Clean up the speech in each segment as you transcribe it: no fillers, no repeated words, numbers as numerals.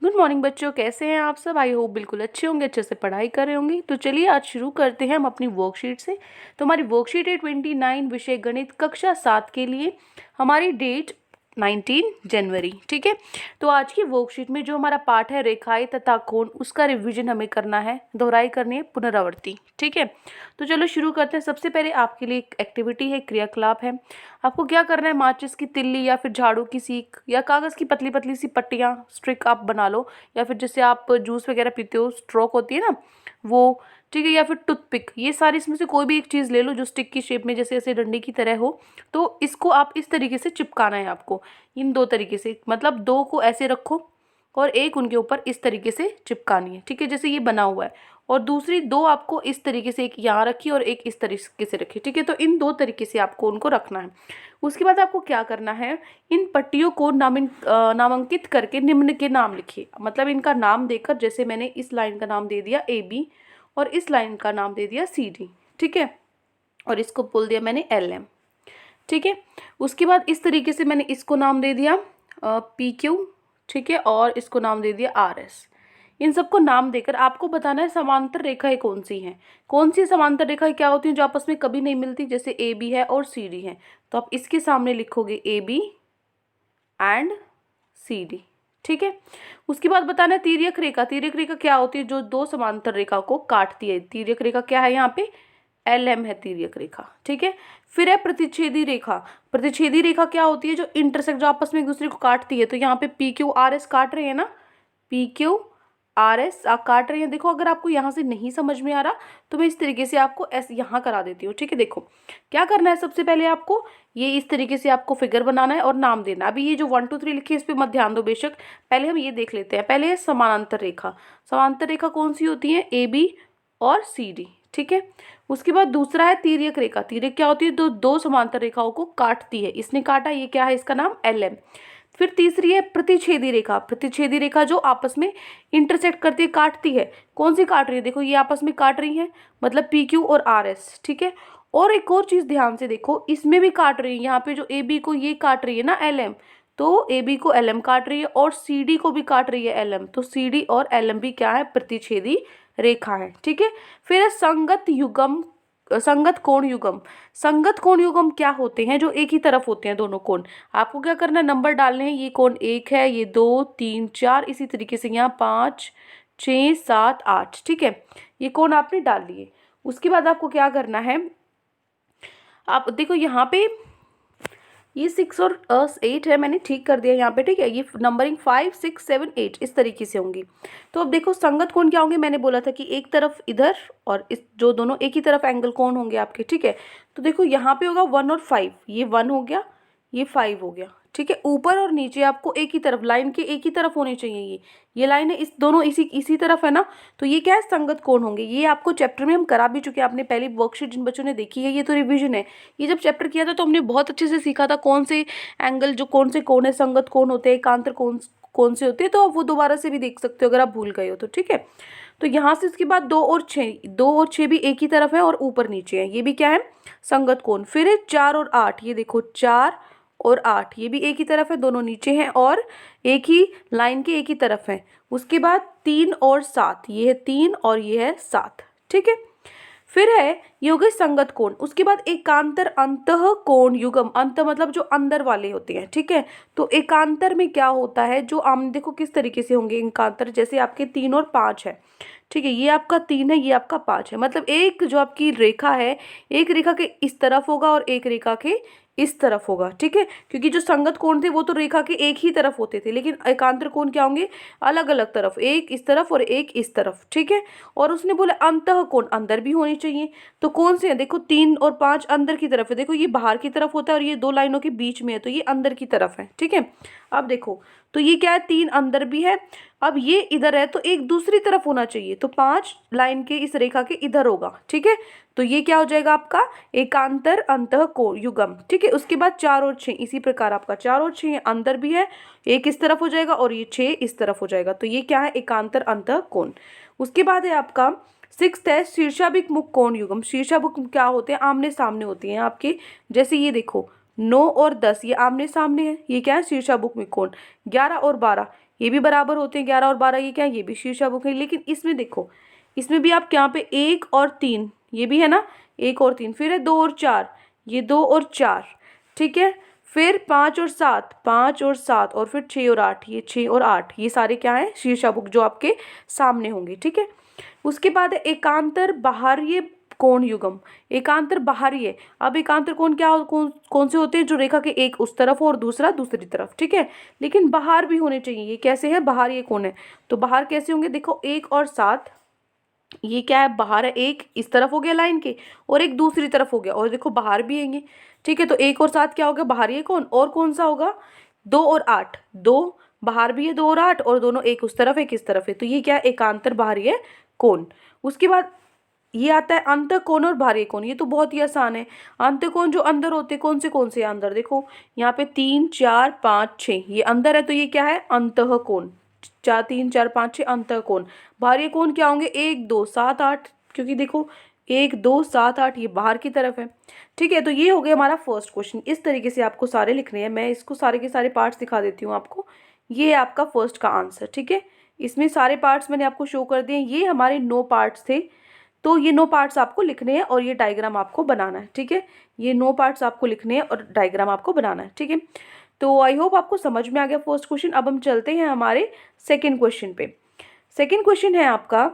Good morning बच्चों, कैसे हैं आप सब। आई होप बिल्कुल अच्छे होंगे, अच्छे से पढ़ाई कर रहे होंगे। तो चलिए आज शुरू करते हैं हम अपनी वर्कशीट से। तो हमारी वर्कशीट है 29 विषय गणित कक्षा 7 के लिए। हमारी डेट 19 जनवरी, ठीक है। तो आज की वर्कशीट में जो हमारा पाठ है रेखाएं तथा कोण, उसका रिवीजन हमें करना है, दोहराई करनी है, पुनरावृत्ति, ठीक है। तो चलो शुरू करते हैं। सबसे पहले आपके लिए एक एक्टिविटी है, क्रियाकलाप है। आपको क्या करना है, माचिस की तिल्ली या फिर झाड़ू की सीख या कागज़ की पतली पतली सी पट्टियाँ, स्ट्रिक आप बना लो, या फिर जैसे आप जूस वगैरह पीते हो स्ट्रोक होती है ना वो, ठीक है, या फिर टूथपिक। ये सारी इसमें से कोई भी एक चीज़ ले लो जो स्टिक की शेप में जैसे ऐसे डंडी की तरह हो। तो इसको आप इस तरीके से चिपकाना है आपको, इन दो तरीके से, मतलब दो को ऐसे रखो और एक उनके ऊपर इस तरीके से चिपकानी है, ठीक है, जैसे ये बना हुआ है। और दूसरी दो आपको इस तरीके से, एक यहाँ रखी और एक इस तरीके से रखी, ठीक है। तो इन दो तरीके से आपको उनको रखना है। उसके बाद आपको क्या करना है, इन पट्टियों को नामांकित करके निम्न के नाम लिखिए। मतलब इनका नाम देकर, जैसे मैंने इस लाइन का नाम दे दिया AB और इस लाइन का नाम दे दिया CD, ठीक है, और इसको बोल दिया मैंने LM, ठीक है। उसके बाद इस तरीके से मैंने इसको नाम दे दिया PQ, ठीक है, और इसको नाम दे दिया RS। इन सबको नाम देकर आपको बताना है समांतर रेखाएं कौन सी हैं। कौन सी समांतर रेखाएं क्या होती हैं जो आपस में कभी नहीं मिलती, जैसे AB है और CD है। तो आप इसके सामने लिखोगे AB एंड CD, ठीक है। उसके बाद बताना है तिर्यक रेखा। तिर्यक रेखा क्या होती है, जो दो समांतर रेखा को काटती है। तिर्यक रेखा क्या है, यहाँ पे LM है तिर्यक रेखा, ठीक है। फिर है प्रतिच्छेदी रेखा। प्रतिच्छेदी रेखा क्या होती है, जो इंटरसेक्ट, जो आपस में एक दूसरे को काटती है। तो यहाँ पे PQRS काट रहे हैं ना, PQRS काट रहे हैं। देखो अगर आपको यहाँ से नहीं समझ में आ रहा तो मैं इस तरीके से आपको ऐसे यहाँ करा देती हूँ, ठीक है। देखो क्या करना है, सबसे पहले आपको ये इस तरीके से आपको फिगर बनाना है और नाम देना। अभी ये जो 1 2 3 लिखी है इस पर मत ध्यान दो बेशक, पहले हम ये देख लेते हैं। पहले है समानांतर रेखा। समानांतर रेखा कौन सी होती है, AB और CD, ठीक है। उसके बाद दूसरा है तिर्यक रेखा। तिर्यक क्या होती है, दो समांतर रेखाओं को काटती है। इसने काटा, ये क्या है, इसका नाम LM। फिर तीसरी है प्रतिच्छेदी रेखा। प्रतिच्छेदी रेखा जो आपस में इंटरसेक्ट करती है, काटती है। कौन सी काट रही है, देखो ये आपस में काट रही है, मतलब PQ और RS, ठीक है। और एक और चीज ध्यान से देखो, इसमें भी काट रही है। यहाँ पे जो AB को ये काट रही है ना LM, तो AB को LM काट रही है, और CD को भी काट रही है LM। तो CD और LM भी क्या है, प्रतिच्छेदी रेखा है, ठीक है। फिर है संगत युगम, संगत कोण युगम। संगत कोण युगम क्या होते हैं, जो एक ही तरफ होते हैं दोनों कोण। आपको क्या करना है, नंबर डालने हैं। ये कोण 1 है, ये 2 3 4, इसी तरीके से यहाँ 5 6 7 8, ठीक है। ये कोण आपने डाल लिए। उसके बाद आपको क्या करना है, आप देखो यहाँ पे ये 6 और 8 है, मैंने ठीक कर दिया यहाँ पे, ठीक है। ये नंबरिंग 5 6 7 8 इस तरीके से होंगी। तो अब देखो संगत कोण क्या होंगे, मैंने बोला था कि एक तरफ इधर और इस, जो दोनों एक ही तरफ एंगल कोण होंगे आपके, ठीक है। तो देखो यहाँ पे होगा 1 और 5, ये 1 हो गया, ये 5 हो गया, ठीक है। ऊपर और नीचे आपको एक ही तरफ, लाइन के एक ही तरफ होने चाहिए। ये लाइन है, इस दोनों इसी तरफ है ना, तो ये क्या है, संगत कोण होंगे। ये आपको चैप्टर में हम करा भी चुके हैं, आपने पहली वर्कशीट जिन बच्चों ने देखी है, ये तो रिवीजन है। ये जब चैप्टर किया था तो हमने बहुत अच्छे से सीखा था कौन से एंगल, जो कौन से कोण है, संगत कोण होते हैं, एकांतर कोण कौन से होते हैं। तो आप वो दोबारा से भी देख सकते हो अगर आप भूल गए हो तो, ठीक है। तो यहाँ से इसके बाद 2 और 6 भी एक ही तरफ है और ऊपर नीचे है, ये भी क्या है, संगत कोण। फिर है 4 और 8, ये देखो 4 और 8, ये भी एक ही तरफ है, दोनों नीचे हैं और एक ही लाइन के एक ही तरफ है। उसके बाद 3 और 7, ये है 3 और ये है 7, ठीक है। फिर है, ये हो गए संगत कोण। उसके बाद एकांतर अंतः कोण युगम। अंत मतलब जो अंदर वाले होते हैं, ठीक है। तो एकांतर में क्या होता है, जो आम देखो किस तरीके से होंगे एकांतर, जैसे आपके 3 और 5 है, ठीक है। ये आपका 3 है, ये आपका 5 है। मतलब एक जो आपकी रेखा है, एक रेखा के इस तरफ होगा और एक रेखा के इस तरफ होगा, ठीक है। क्योंकि जो संगत कोण थे वो तो रेखा के एक ही तरफ होते थे, लेकिन एकांतर कोण क्या होंगे, अलग अलग तरफ, एक इस तरफ और एक इस तरफ, ठीक है। और उसने बोला अंतः कोण, अंदर भी होनी चाहिए। तो कौन से हैं, देखो 3 और 5 अंदर की तरफ है, देखो ये बाहर की तरफ होता है और ये दो लाइनों के बीच में है, तो ये अंदर की तरफ है, ठीक है। अब देखो तो ये क्या है, 3 अंदर भी है, अब ये इधर है तो एक दूसरी तरफ होना चाहिए, तो 5 लाइन के इस रेखा के इधर होगा, ठीक है। तो ये क्या हो जाएगा आपका एकांतर अंतः कोण युगम, ठीक है। उसके बाद 4 और 6 इसी प्रकार आपका 4 और 6 अंदर भी है, एक इस तरफ हो जाएगा और ये 6 इस तरफ हो जाएगा, तो ये क्या है, एकांतर अंतः कोण। उसके बाद है आपका 6th है शीर्षाभिमुख कोण युगम। शीर्षाभिमुख क्या होते हैं, आमने सामने होती हैं आपके, जैसे ये देखो 9 और 10 ये आमने सामने है, ये क्या है, शीर्षाभिमुख कोण। 11 और 12 ये भी बराबर होते हैं 11 और 12, ये क्या है, ये भी शीर्षाबुक है। लेकिन इसमें देखो, इसमें भी आप यहाँ पे 1 और 3, ये भी है ना 1 और 3, फिर है 2 और 4, ये 2 और 4, ठीक है। फिर 5 और 7, 5 और 7, और फिर 6 और 8, ये 6 और 8, ये सारे क्या है, शीर्षाबुक जो आपके सामने होंगे, ठीक है। उसके बाद है एकांतर बाह्य कोण युग्म। एकांतर बाहरी। अब एकांतर कोण क्या कौन से होते हैं, जो रेखा के एक उस तरफ हो और दूसरा दूसरी तरफ, ठीक है। लेकिन बाहर भी होने चाहिए। ये कैसे है, बाहरी कोण है, तो बाहर कैसे होंगे, देखो 1 और 7, ये क्या है, बाहर है, एक इस तरफ हो गया लाइन के और एक दूसरी तरफ हो गया, और देखो बाहर भी आएंगे, ठीक है। तो 1 और 7 क्या हो गया, बाहरी कोण। और कौन सा होगा, 2 और 8, 2 बाहर भी है, 2 और 8, और दोनों एक उस तरफ एक इस तरफ है, तो ये क्या है, एकांतर बाहरी कोण। उसके बाद ये आता है अंतःकोण और बाह्य कोण। ये तो बहुत ही आसान है। अंतःकोण जो अंदर होते, कौन से अंदर, देखो यहाँ पे 3 4 5 6, ये अंदर है, तो ये क्या है, अंतःकोण। 3 4 5 6 अंतःकोण। बाह्य कोण क्या होंगे, 1 2 7 8, क्योंकि देखो 1 2 7 8 ये बाहर की तरफ है, ठीक है। तो ये हो गया हमारा फर्स्ट क्वेश्चन। इस तरीके से आपको सारे लिखने हैं। मैं इसको सारे के सारे पार्ट्स दिखा देती हूँ आपको। ये है आपका फर्स्ट का आंसर, ठीक है। इसमें सारे पार्ट्स मैंने आपको शो कर दिए। ये हमारे 9 पार्ट्स थे, तो ये 9 पार्ट्स आपको लिखने हैं और ये डायग्राम आपको बनाना है, ठीक है। ये 9 पार्ट्स आपको लिखने हैं और डायग्राम आपको बनाना है, ठीक है। तो आई होप आपको समझ में आ गया फर्स्ट क्वेश्चन। अब हम चलते हैं हमारे सेकंड क्वेश्चन पे। सेकंड क्वेश्चन है आपका,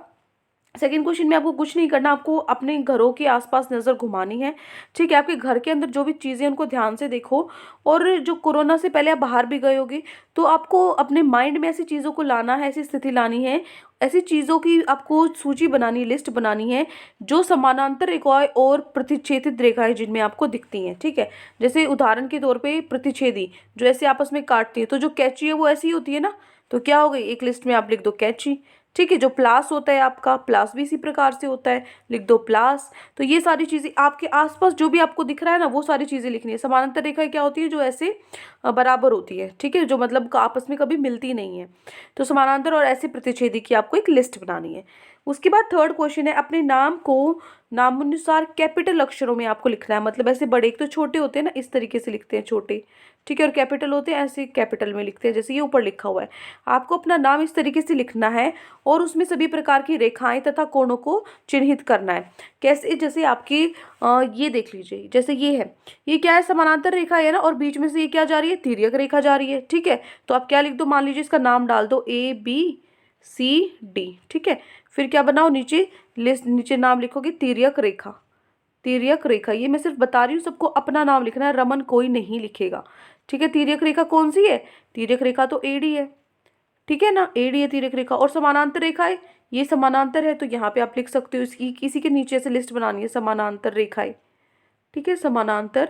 सेकंड क्वेश्चन में आपको कुछ नहीं करना, आपको अपने घरों के आसपास नज़र घुमानी है, ठीक है। आपके घर के अंदर जो भी चीज़ें उनको ध्यान से देखो, और जो कोरोना से पहले आप बाहर भी गए होगे, तो आपको अपने माइंड में ऐसी चीज़ों को लाना है, ऐसी स्थिति लानी है, ऐसी चीज़ों की आपको सूची बनानी, लिस्ट बनानी है, जो समानांतर रेखाएं और प्रतिच्छेदित रेखाएं जिनमें आपको दिखती हैं, ठीक है। जैसे उदाहरण के तौर पर प्रतिच्छेदी जो ऐसे आपस में काटती है, तो जो कैंची है वो ऐसी होती है ना, तो क्या हो गई, एक लिस्ट में आप लिख दो कैंची, ठीक है। जो प्लास होता है आपका, प्लास भी इसी प्रकार से होता है, लिख दो प्लास। तो ये सारी चीज़ें आपके आसपास जो भी आपको दिख रहा है ना, वो सारी चीज़ें लिखनी है। समानांतर रेखाएं क्या होती है, जो ऐसे बराबर होती है, ठीक है, जो मतलब आपस में कभी मिलती नहीं है। तो समानांतर और ऐसे प्रतिच्छेदी की आपको एक लिस्ट बनानी है। उसके बाद थर्ड क्वेश्चन है, अपने नाम को नामानुसार कैपिटल अक्षरों में आपको लिखना है। मतलब ऐसे बड़े, एक तो छोटे होते हैं ना, इस तरीके से लिखते हैं छोटे, ठीक है, और कैपिटल होते हैं ऐसे कैपिटल में लिखते हैं, जैसे ये ऊपर लिखा हुआ है। आपको अपना नाम इस तरीके से लिखना है और उसमें सभी प्रकार की रेखाएं तथा कोणों को चिन्हित करना है। कैसे, जैसे आपकी ये देख लीजिए, जैसे ये है, ये क्या है, समानांतर रेखा है ना, और बीच में से ये क्या जा रही है, तिर्यक रेखा जा रही है, ठीक है। तो आप क्या लिख दो, मान लीजिए इसका नाम डाल दो ABCD, ठीक है। फिर क्या बनाओ, नीचे लिस्ट, नीचे नाम लिखोगे तिर्यक रेखा, तिर्यक रेखा। ये मैं सिर्फ बता रही हूँ, सबको अपना नाम लिखना है, रमन कोई नहीं लिखेगा, ठीक है। तिर्यक रेखा कौन सी है, तिर्यक रेखा तो AD है, ठीक है ना, AD है तिर्यक रेखा। और समानांतर रेखा है, ये समानांतर है, तो यहाँ पे आप लिख सकते हो, इसकी किसी के नीचे से लिस्ट बनानी है, समानांतर रेखाएं, ठीक है। समानांतर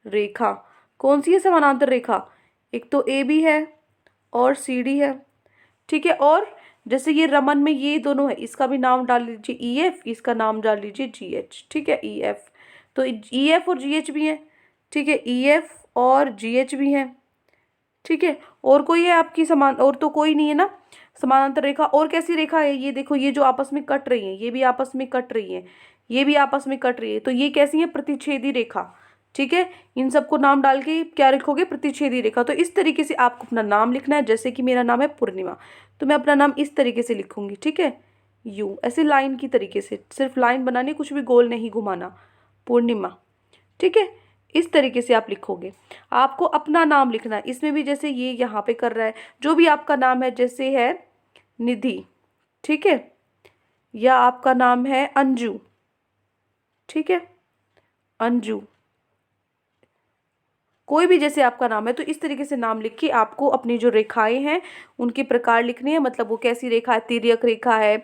रेखा कौन सी है, समानांतर रेखा एक तो AB है और CD है, ठीक है। और जैसे ये रमन में ये दोनों है, इसका भी नाम डाल लीजिए EF, इसका नाम डाल लीजिए GH, ठीक है, EF। तो EF और GH भी हैं, ठीक है, EF और GH भी हैं, ठीक है। और कोई है आपकी समान, और तो कोई नहीं है ना समानांतर रेखा। और कैसी रेखा है, ये देखो, ये जो आपस में कट रही है, ये भी आपस में कट रही है, ये भी आपस में कट रही है, तो ये कैसी है, प्रतिच्छेदी रेखा, ठीक है। इन सबको नाम डाल के क्या लिखोगे, प्रतिच्छेदी रेखा। तो इस तरीके से आपको अपना नाम लिखना है। जैसे कि मेरा नाम है पूर्णिमा, तो मैं अपना नाम इस तरीके से लिखूंगी, ठीक है, यू, ऐसे लाइन की तरीके से, सिर्फ लाइन बनानी, कुछ भी गोल नहीं घुमाना, पूर्णिमा, ठीक है। इस तरीके से आप लिखोगे, आपको अपना नाम लिखना है। इसमें भी जैसे ये यहाँ पे कर रहा है, जो भी आपका नाम है, जैसे है निधि, ठीक है, या आपका नाम है अंजू, ठीक है, अंजू, कोई भी जैसे आपका नाम है, तो इस तरीके से नाम लिख के आपको अपनी जो रेखाएं हैं उनके प्रकार लिखने हैं। मतलब वो कैसी रेखा है, तिर्यक रेखा है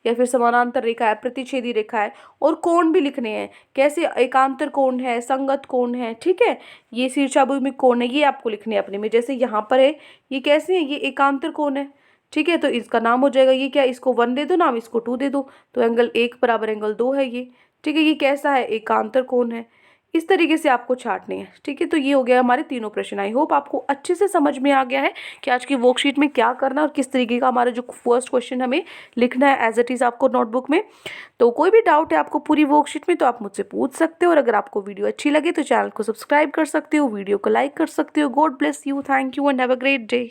या फिर समानांतर रेखा है, प्रतिच्छेदी रेखा है। और कोण भी लिखने हैं, कैसे एकांतर कोण है, संगत कोण है, ठीक है, ये शीर्षाभिमुख कोण है, ये आपको लिखने हैं अपने में। जैसे यहाँ पर है, ये कैसे है, ये एकांतर कोण है, ठीक है, तो इसका नाम हो जाएगा, ये क्या, इसको 1 दे दो नाम, इसको 2 दे दो, तो एंगल 1 बराबर एंगल 2 है ये, ठीक है। ये कैसा है, एकांतर कोण है। इस तरीके से आपको छांटने हैं, ठीक है। तो ये हो गया हमारे तीनों प्रश्न। आई होप आपको अच्छे से समझ में आ गया है कि आज की वर्कशीट में क्या करना है और किस तरीके का हमारा जो फर्स्ट क्वेश्चन हमें लिखना है एज इट इज़ आपको नोटबुक में। तो कोई भी डाउट है आपको पूरी वर्कशीट में, तो आप मुझसे पूछ सकते हो। और अगर आपको वीडियो अच्छी लगे तो चैनल को सब्सक्राइब कर सकते हो, वीडियो को लाइक कर सकते हो। God bless you, thank you and have a great day.